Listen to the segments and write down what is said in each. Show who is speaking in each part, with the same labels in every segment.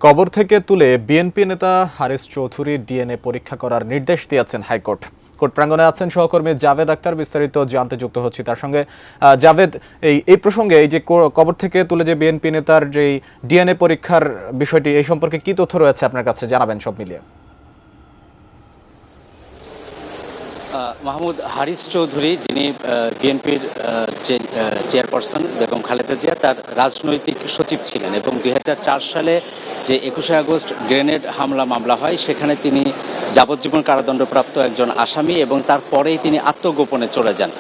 Speaker 1: কবর থেকে তুলে বিএনপি নেতা হারিস চৌধুরীর ডিএনএ পরীক্ষা করার নির্দেশ দিয়েছেন হাইকোর্ট। কোর্ট প্রাঙ্গণে আছেন সহকর্মী জাভেদ আক্তার, বিস্তারিত জানতে যুক্ত হচ্ছি তার সঙ্গে। জাভেদ, এই প্রসঙ্গে এই যে কবর থেকে তুলে যে বিএনপি নেতার যে ডিএনএ পরীক্ষার বিষয়টি, এই সম্পর্কে কি তথ্য রয়েছে আপনার কাছে, জানাবেন সব মিলিয়ে।
Speaker 2: মাহমুদ, হারিস চৌধুরী যিনি বিএনপির যে চেয়ারপারসন বেগম খালেদা জিয়া তার রাজনৈতিক সচিব ছিলেন এবং 2004 সালে যে 21শে আগস্ট গ্রেনেড হামলা মামলা হয় সেখানে তিনি যাবজ্জীবন কারাদণ্ডপ্রাপ্ত একজন আসামি এবং তারপরেই তিনি আত্মগোপনে চলে যান।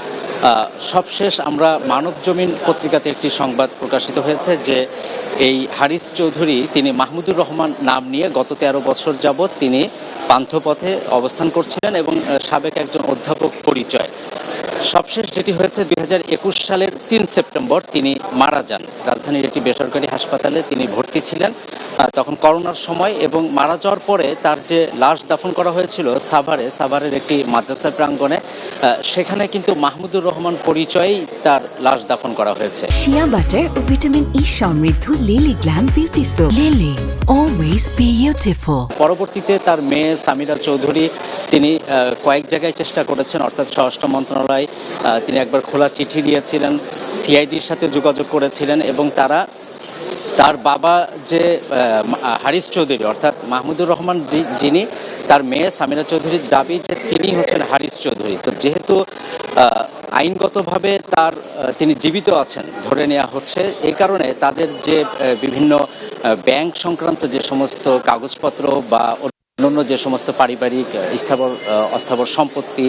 Speaker 2: সবশেষ আমরা মানবজমিন পত্রিকাতে একটি সংবাদ প্রকাশিত হয়েছে যে এই হারিস চৌধুরী তিনি মাহমুদুর রহমান নাম নিয়ে গত 13 বছর যাবৎ তিনি পান্থপথে অবস্থান করছিলেন এবং সাবেক একজন অধ্যাপক পরিচয়। সবশেষ যেটি হয়েছে 2021 সালের 3 সেপ্টেম্বর তিনি মারা যান। রাজধানীর একটি বেসরকারি হাসপাতালে তিনি ভর্তি ছিলেন তখন করোনার সময়, এবং মারা যাওয়ার পরে তার যে লাশ দাফন করা হয়েছিল সাভারের একটি মাদ্রাসা প্রাঙ্গণে, সেখানে কিন্তু মাহমুদুর রহমান পরিচয়েই তার লাশ দাফন করা হয়েছে।
Speaker 3: শিয়া বাটার ও ভিটামিন ই সমৃদ্ধ lily glam beauty soap. Lily, always beautiful.
Speaker 2: পরবর্তীতে তার মেয়ে সামিরা চৌধুরী তিনি কয়েক জায়গায় চেষ্টা করেছেন, অর্থাৎ স্বরাষ্ট্র মন্ত্রণালয় তিনি একবার খোলা চিঠি দিয়েছিলেন, সিআইডির সাথে যোগাযোগ করেছিলেন এবং তার বাবা যে হারিস চৌধুরী অর্থাৎ মাহমুদুর রহমান যিনি, তার মেয়ে সামিরা চৌধুরীর দাবি যে তিনি হচ্ছেন হারিস চৌধুরী। তো যেহেতু আইনগতভাবে তিনি জীবিত আছেন ধরে নেওয়া হচ্ছে, এই কারণে তাদের যে বিভিন্ন ব্যাংক সংক্রান্ত যে সমস্ত কাগজপত্র বা অন্যান্য যে সমস্ত পারিবারিক অস্থাবর সম্পত্তি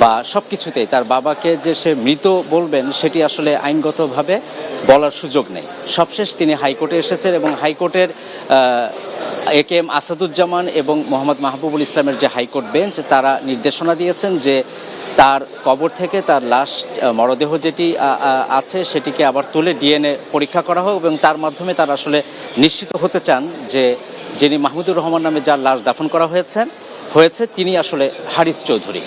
Speaker 2: বা সব কিছুতেই তার বাবাকে যে সে মৃত বলবেন সেটি আসলে আইনগতভাবে বলার সুযোগ নেই। সবশেষ তিনি হাইকোর্টে এসেছেন এবং হাইকোর্টের AKM আসাদুজ্জামান এবং মোহাম্মদ মাহবুবুল ইসলামের যে হাইকোর্ট বেঞ্চ তারা নির্দেশনা দিয়েছেন যে তার কবর থেকে তার লাশ মরদেহ যেটি আছে সেটিকে আবার তুলে ডিএনএ পরীক্ষা করা হোক এবং তার মাধ্যমে তারা আসলে নিশ্চিত হতে চান যে যিনি মাহমুদুর রহমান নামে যার লাশ দাফন করা হয়েছে তিনি আসলে হারিস চৌধুরী।